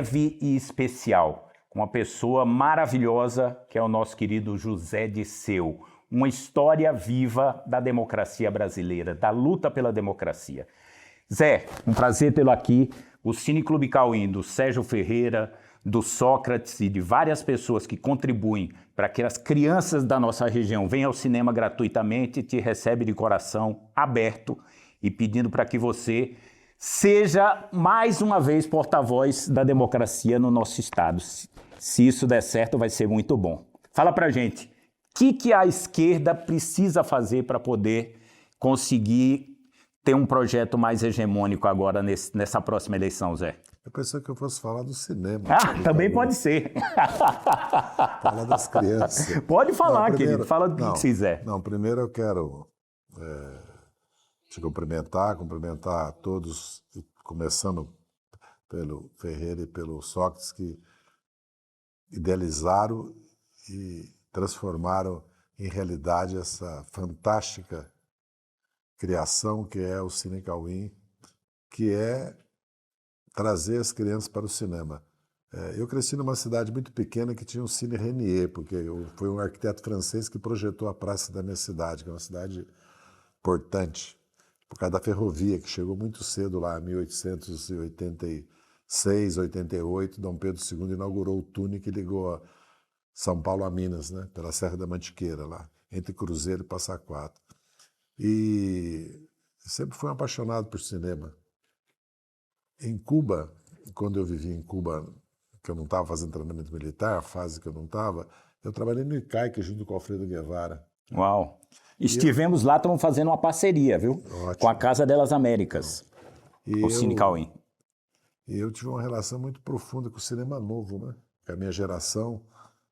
breve e especial, com uma pessoa maravilhosa, que é o nosso querido José Disseu. Uma história viva da democracia brasileira, da luta pela democracia. Zé, um prazer tê-lo aqui. O Cine Clube Cauim, do Sérgio Ferreira, do Sócrates e de várias pessoas que contribuem para que as crianças da nossa região venham ao cinema gratuitamente, te recebe de coração aberto e pedindo para que você seja mais uma vez porta-voz da democracia no nosso estado. Se isso der certo, vai ser muito bom. Fala pra gente, o que a esquerda precisa fazer para poder conseguir ter um projeto mais hegemônico agora nessa próxima eleição, Zé? Eu pensei que eu fosse falar do cinema. Também pode ser. Falar das crianças. Pode falar, querido. Fala do que quiser. Não, primeiro eu quero te cumprimentar a todos, começando pelo Ferreira e pelo Sócrates, que idealizaram e transformaram em realidade essa fantástica criação que é o Cine Cauim, que é trazer as crianças para o cinema. Eu cresci numa cidade muito pequena que tinha um Cine Renier, porque foi um arquiteto francês que projetou a praça da minha cidade, que é uma cidade importante, por causa da ferrovia, que chegou muito cedo lá, em 1886, 88, Dom Pedro II inaugurou o túnel que ligou São Paulo a Minas, né, pela Serra da Mantiqueira, lá, entre Cruzeiro e Passa Quatro. E sempre fui um apaixonado por cinema. Em Cuba, quando eu vivi em Cuba, que eu não estava fazendo treinamento militar, a fase que eu não estava, eu trabalhei no ICAIC junto com o Alfredo Guevara. Uau! Estivemos lá, estamos fazendo uma parceria, viu? Ótimo. Com a Casa delas Américas, o Cine Cauim. E eu tive uma relação muito profunda com o cinema novo, né? Com a minha geração,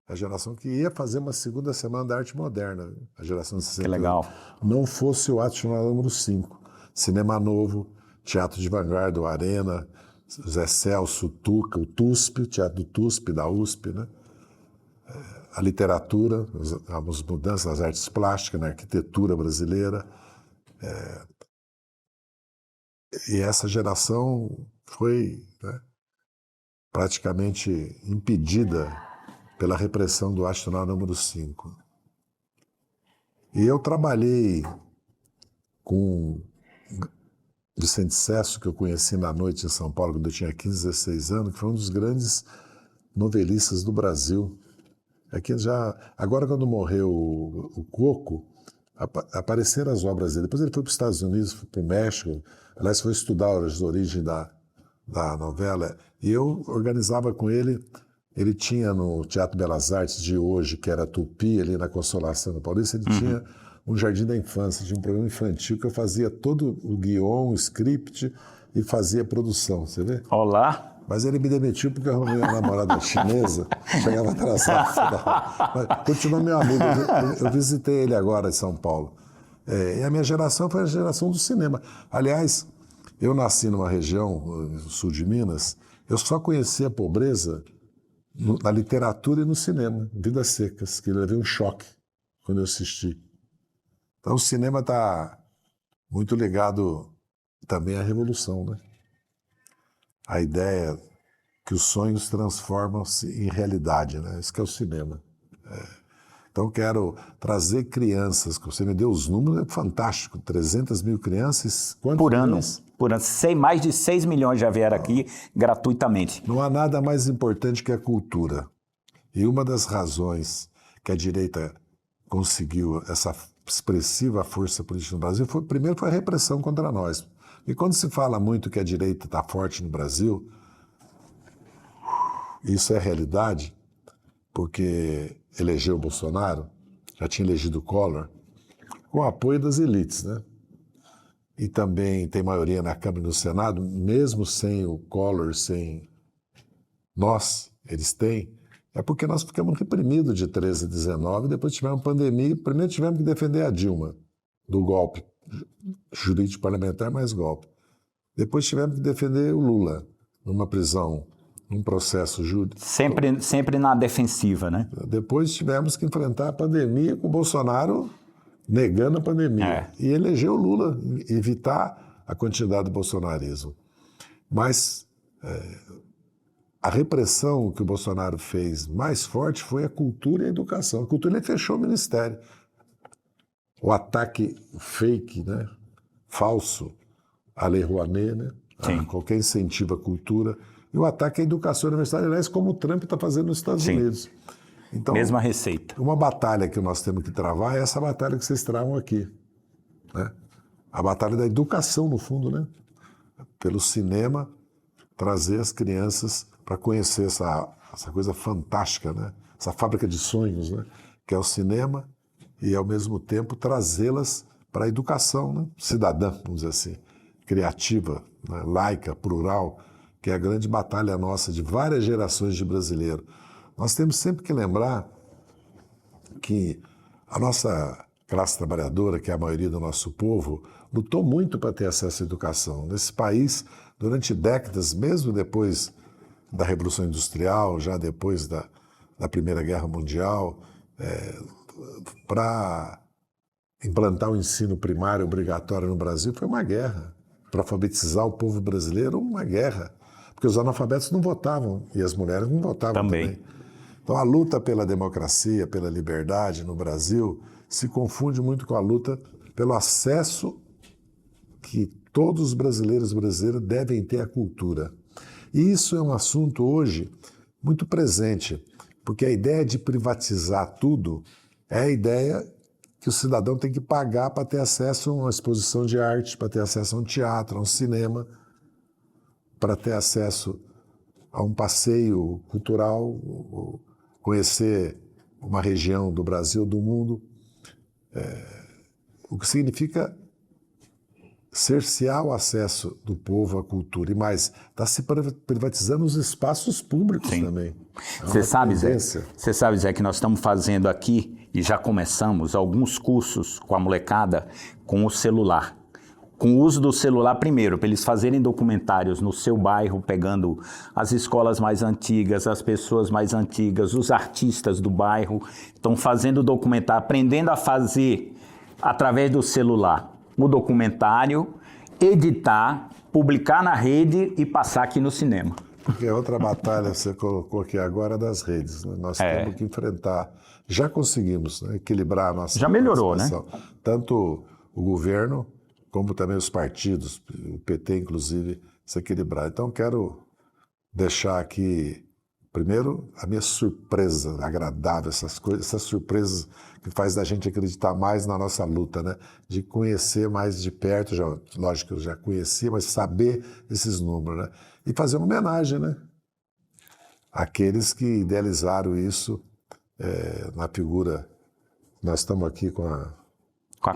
a geração que ia fazer uma segunda semana da arte moderna, a geração de 60. Que legal. Não fosse o Ato Nacional número 5. Cinema novo, Teatro de Vanguarda, o Arena, Zé Celso, o Tuca, o TUSP, o Teatro do TUSP, da USP, né? A literatura, as mudanças nas artes plásticas, na arquitetura brasileira. E essa geração foi, né, praticamente impedida pela repressão do Ato Nacional número 5. E eu trabalhei com Vicente Sesso, que eu conheci na noite em São Paulo, quando eu tinha 15, 16 anos, que foi um dos grandes novelistas do Brasil. Agora, quando morreu o Coco, apareceram as obras dele. Depois ele foi para os Estados Unidos, foi para o México, aliás, foi estudar as origens da novela, e eu organizava com ele. Ele tinha no Teatro Belas Artes de hoje, que era Tupi, ali na Consolação da Paulista, ele tinha um Jardim da Infância, tinha um programa infantil que eu fazia todo o guion, o script e fazia a produção, você vê? Olá! Mas ele me demitiu porque eu arrumei uma namorada chinesa, chegava atrasado. Mas continua meu amigo, eu visitei ele agora em São Paulo. E a minha geração foi a geração do cinema. Aliás, eu nasci numa região, no sul de Minas, eu só conheci a pobreza na literatura e no cinema, Vidas Secas, que eu levei um choque quando eu assisti. Então o cinema está muito ligado também à revolução, né? A ideia que os sonhos transformam-se em realidade, né? Isso que é o cinema. Então quero trazer crianças, que você me deu os números, é fantástico, 300 mil crianças. Por ano. Por ano. Mais de 6 milhões já vieram aqui gratuitamente. Não há nada mais importante que a cultura. E uma das razões que a direita conseguiu essa expressiva força política no Brasil, primeiro foi a repressão contra nós. E quando se fala muito que a direita está forte no Brasil, isso é realidade, porque elegeu o Bolsonaro, já tinha elegido o Collor, com o apoio das elites, né? E também tem maioria na Câmara e no Senado, mesmo sem o Collor, sem nós, eles têm, é porque nós ficamos reprimidos de 13 a 19, depois tivemos pandemia, primeiro tivemos que defender a Dilma, do golpe jurídico parlamentar mais golpe. Depois tivemos que defender o Lula, numa prisão, num processo jurídico. Sempre na defensiva, né? Depois tivemos que enfrentar a pandemia com o Bolsonaro negando a pandemia. E eleger o Lula, evitar a quantidade do bolsonarismo. Mas a repressão que o Bolsonaro fez mais forte foi a cultura e a educação. A cultura, ele fechou o ministério. O ataque fake, né, falso, à Lei Rouanet, né, a qualquer incentivo à cultura, e o ataque à educação universitária, aliás, como o Trump está fazendo nos Estados Unidos. Então, mesma receita. Uma batalha que nós temos que travar é essa batalha que vocês travam aqui, né? A batalha da educação, no fundo, né? Pelo cinema, trazer as crianças para conhecer essa coisa fantástica, né? Essa fábrica de sonhos, né? Que é o cinema, e, ao mesmo tempo, trazê-las para a educação, né? Cidadã, vamos dizer assim, criativa, né? Laica, plural, que é a grande batalha nossa de várias gerações de brasileiros. Nós temos sempre que lembrar que a nossa classe trabalhadora, que é a maioria do nosso povo, lutou muito para ter acesso à educação. Nesse país, durante décadas, mesmo depois da Revolução Industrial, já depois da Primeira Guerra Mundial, para implantar o ensino primário obrigatório no Brasil, foi uma guerra. Para alfabetizar o povo brasileiro, uma guerra. Porque os analfabetos não votavam, e as mulheres não votavam também. Então, a luta pela democracia, pela liberdade no Brasil, se confunde muito com a luta pelo acesso que todos os brasileiros e brasileiras devem ter à cultura. E isso é um assunto hoje muito presente, porque a ideia de privatizar tudo é a ideia que o cidadão tem que pagar para ter acesso a uma exposição de arte, para ter acesso a um teatro, a um cinema, para ter acesso a um passeio cultural, conhecer uma região do Brasil, do mundo, o que significa cercear o acesso do povo à cultura. E mais, está se privatizando os espaços públicos também. Você sabe, Zé, que nós estamos fazendo aqui, e já começamos, alguns cursos com a molecada com o celular. Com o uso do celular primeiro, para eles fazerem documentários no seu bairro, pegando as escolas mais antigas, as pessoas mais antigas, os artistas do bairro, estão fazendo documentário, aprendendo a fazer, através do celular, o documentário, editar, publicar na rede e passar aqui no cinema. Porque a outra batalha que você colocou aqui agora é das redes, né? Nós temos que enfrentar, já conseguimos, né, equilibrar a nossa já melhorou, né? Tanto o governo, como também os partidos, o PT, inclusive, se equilibrar. Então, quero deixar aqui, primeiro, a minha surpresa agradável, essas surpresas que faz da gente acreditar mais na nossa luta, né? De conhecer mais de perto, lógico que eu já conhecia, mas saber esses números, né? E fazer uma homenagem, né? Àqueles que idealizaram isso na figura. Nós estamos aqui com a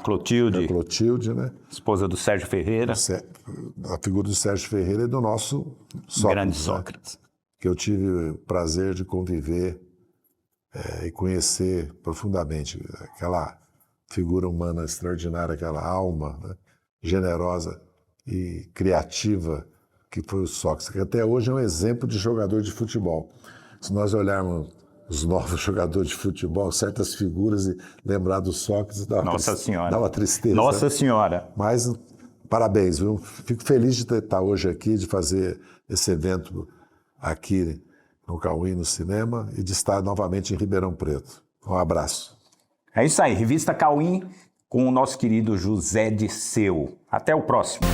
Clotilde, né? Esposa do Sérgio Ferreira. A figura do Sérgio Ferreira e do nosso Sócrates. Grande Sócrates. Né? Que eu tive o prazer de conviver e conhecer profundamente. Aquela figura humana extraordinária, aquela alma, né? Generosa e criativa que foi o Sócrates, que até hoje é um exemplo de jogador de futebol. Se nós olharmos os novos jogadores de futebol, certas figuras, e lembrar do Sócrates dá uma tristeza. Nossa Senhora! Mas parabéns, viu? Fico feliz de estar hoje aqui, de fazer esse evento aqui no Cauim, no cinema, e de estar novamente em Ribeirão Preto. Um abraço. É isso aí, Revista Cauim com o nosso querido José Disseu. Até o próximo.